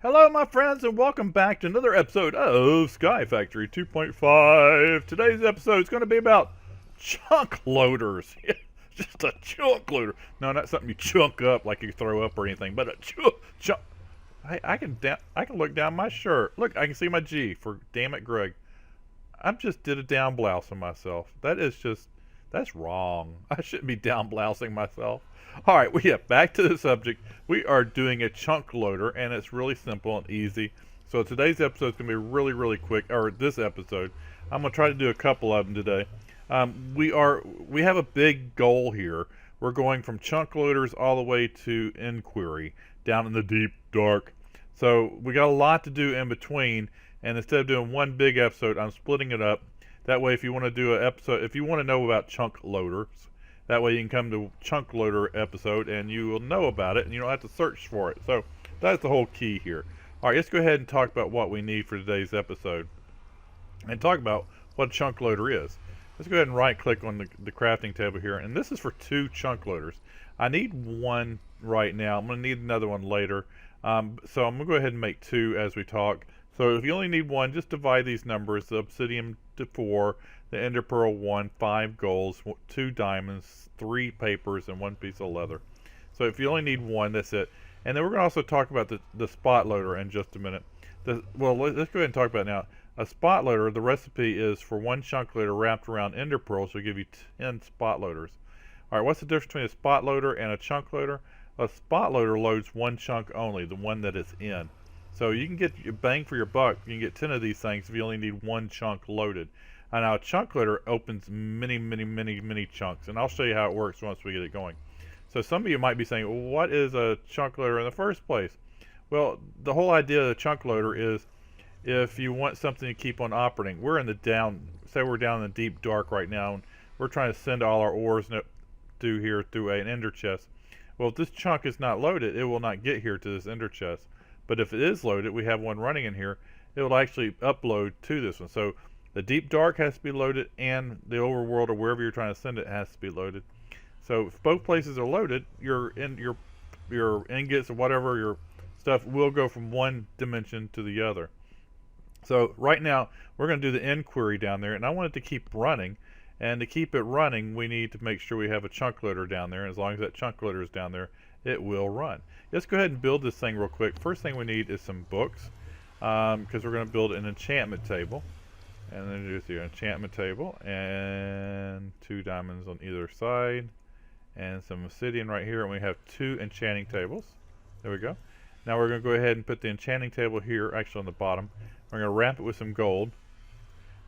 Hello, my friends, and welcome back to another episode of Sky Factory 2.5. Today's episode is going to be about chunk loaders. Just a chunk loader. No, not something you chunk up like you throw up or anything, but a chunk. I can look down my shirt. Look, I can see my G for damn it, Greg. I just did a down blouse on myself. That's wrong. I shouldn't be down blousing myself. All right, back to the subject. We are doing a chunk loader, and it's really simple and easy. So today's episode is going to be really, really quick, or this episode. I'm going to try to do a couple of them today. We have a big goal here. We're going from chunk loaders all the way to inquiry, down in the deep dark. So we got a lot to do in between, and instead of doing one big episode, I'm splitting it up. That way, if you want to do an episode, if you want to know about chunk loaders, that way you can come to chunk loader episode and you will know about it and you don't have to search for it. So that's the whole key here. All right, let's go ahead and talk about what we need for today's episode and talk about what a chunk loader is. Let's go ahead and right click on the crafting table here, and this is for 2 chunk loaders. I need one right now. I'm going to need another one later. So I'm going to go ahead and make 2 as we talk. So if you only need one, just divide these numbers, the obsidian to 4, the ender pearl 1, 5 golds, 2 diamonds, 3 papers, and 1 piece of leather. So if you only need one, that's it. And then we're going to also talk about the spot loader in just a minute. Let's go ahead and talk about it now. A spot loader, the recipe is for 1 chunk loader wrapped around ender pearls, so it'll give you 10 spot loaders. All right, what's the difference between a spot loader and a chunk loader? A spot loader loads 1 chunk only, the one that it's in. So you can get your bang for your buck. You can get 10 of these things if you only need 1 chunk loaded. And now a chunk loader opens many chunks, and I'll show you how it works once we get it going. So some of you might be saying, well, what is a chunk loader in the first place? Well, the whole idea of the chunk loader is if you want something to keep on operating. We're in the say we're down in the deep dark right now, and we're trying to send all our ores through an ender chest. Well, if this chunk is not loaded, it will not get here to this ender chest. But if it is loaded, we have one running in here, it will actually upload to this one. So the deep dark has to be loaded, and the overworld or wherever you're trying to send it has to be loaded. So if both places are loaded, your ingots or whatever, your stuff will go from one dimension to the other. So right now, we're going to do the inquiry down there, and I want it to keep running. And to keep it running, we need to make sure we have a chunk loader down there. As long as that chunk loader is down there, it will run. Let's go ahead and build this thing real quick. First thing we need is some books, because we're going to build an enchantment table. And then there's the enchantment table, and 2 diamonds on either side, and some obsidian right here, and we have 2 enchanting tables. There we go. Now we're going to go ahead and put the enchanting table here, actually on the bottom. We're going to wrap it with some gold,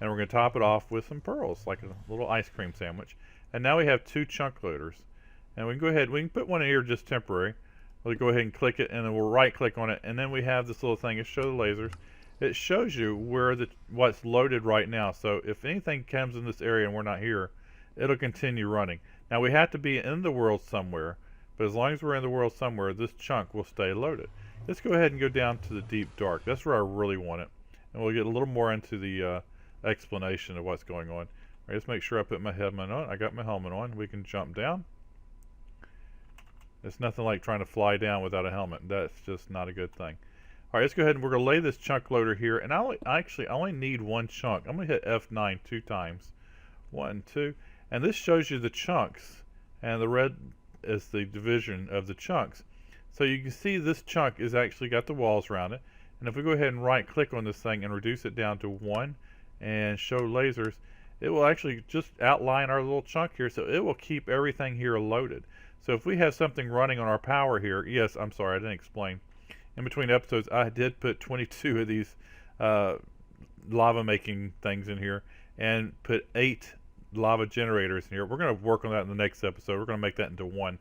and we're going to top it off with some pearls, like a little ice cream sandwich. And now we have 2 chunk loaders. And we can go ahead, we can put one in here just temporary. We'll go ahead and click it, and then we'll right click on it, and then we have this little thing to show the lasers. It shows you what's loaded right now. So if anything comes in this area and we're not here, it'll continue running. Now we have to be in the world somewhere, but as long as we're in the world somewhere, this chunk will stay loaded. Let's go ahead and go down to the deep dark. That's where I really want it. And we'll get a little more into the explanation of what's going on. All right, let's make sure I put my helmet on. I got my helmet on. We can jump down. It's nothing like trying to fly down without a helmet. That's just not a good thing. All right, let's go ahead and we're going to lay this chunk loader here. And I only need 1 chunk. I'm going to hit F9 2 times. 1, 2. And this shows you the chunks. And the red is the division of the chunks. So you can see this chunk is actually got the walls around it. And if we go ahead and right click on this thing and reduce it down to 1 and show lasers, it will actually just outline our little chunk here. So it will keep everything here loaded. So if we have something running on our power here, yes, I'm sorry, I didn't explain. In between episodes, I did put 22 of these lava making things in here and put 8 lava generators in here. We're going to work on that in the next episode. We're going to make that into 1.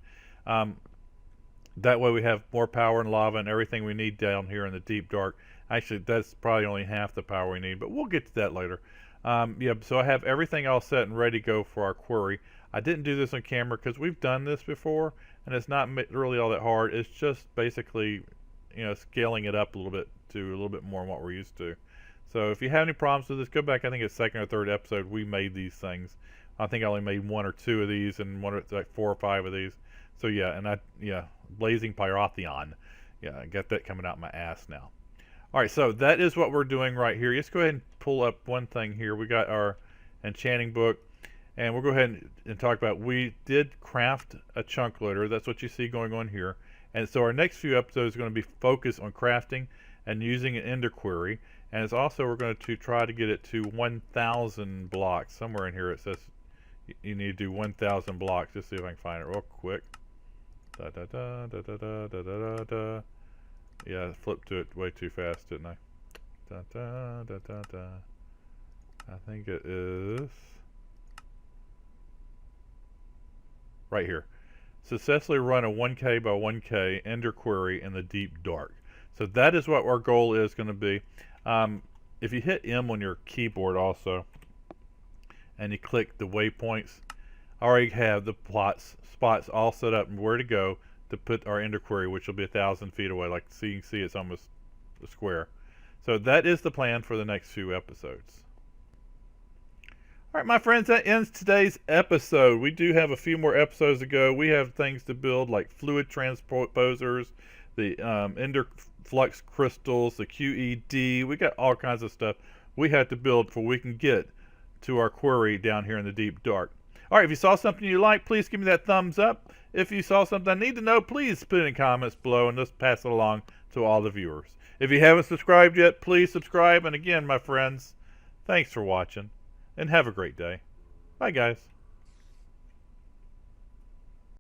That way we have more power and lava and everything we need down here in the deep dark. Actually, that's probably only half the power we need, but we'll get to that later. So I have everything all set and ready to go for our query. I didn't do this on camera because we've done this before, and it's not really all that hard. It's just basically, scaling it up a little bit to a little bit more than what we're used to. So if you have any problems with this, go back. I think it's 2nd or 3rd episode we made these things. I think I only made 1 or 2 of these and like 4 or 5 of these. So yeah, and blazing pyrotheon. Yeah, I got that coming out my ass now. All right, so that is what we're doing right here. Let's go ahead and pull up one thing here. We got our enchanting book, and we'll go ahead and talk about, we did craft a chunk loader. That's what you see going on here. And so our next few episodes are going to be focused on crafting and using an ender query. And it's also, we're going to try to get it to 1,000 blocks. Somewhere in here it says you need to do 1,000 blocks. Just see if I can find it real quick. Da da da da da da da da da. Yeah, I flipped to it way too fast, didn't I? Da da da da da. I think it is right here. Successfully run a 1K by 1K ender query in the deep dark. So that is what our goal is going to be. If you hit M on your keyboard also, and you click the waypoints, I already have the spots all set up and where to go to put our ender query, which will be 1,000 feet away. Like you can see, it's almost a square. So that is the plan for the next few episodes. All right, my friends, that ends today's episode. We do have a few more episodes to go. We have things to build like fluid transposers, the ender flux crystals, the QED. We got all kinds of stuff we have to build before we can get to our query down here in the deep dark. All right, if you saw something you like, please give me that thumbs up. If you saw something I need to know, please put it in comments below and let's pass it along to all the viewers. If you haven't subscribed yet, please subscribe. And again, my friends, thanks for watching and have a great day. Bye, guys.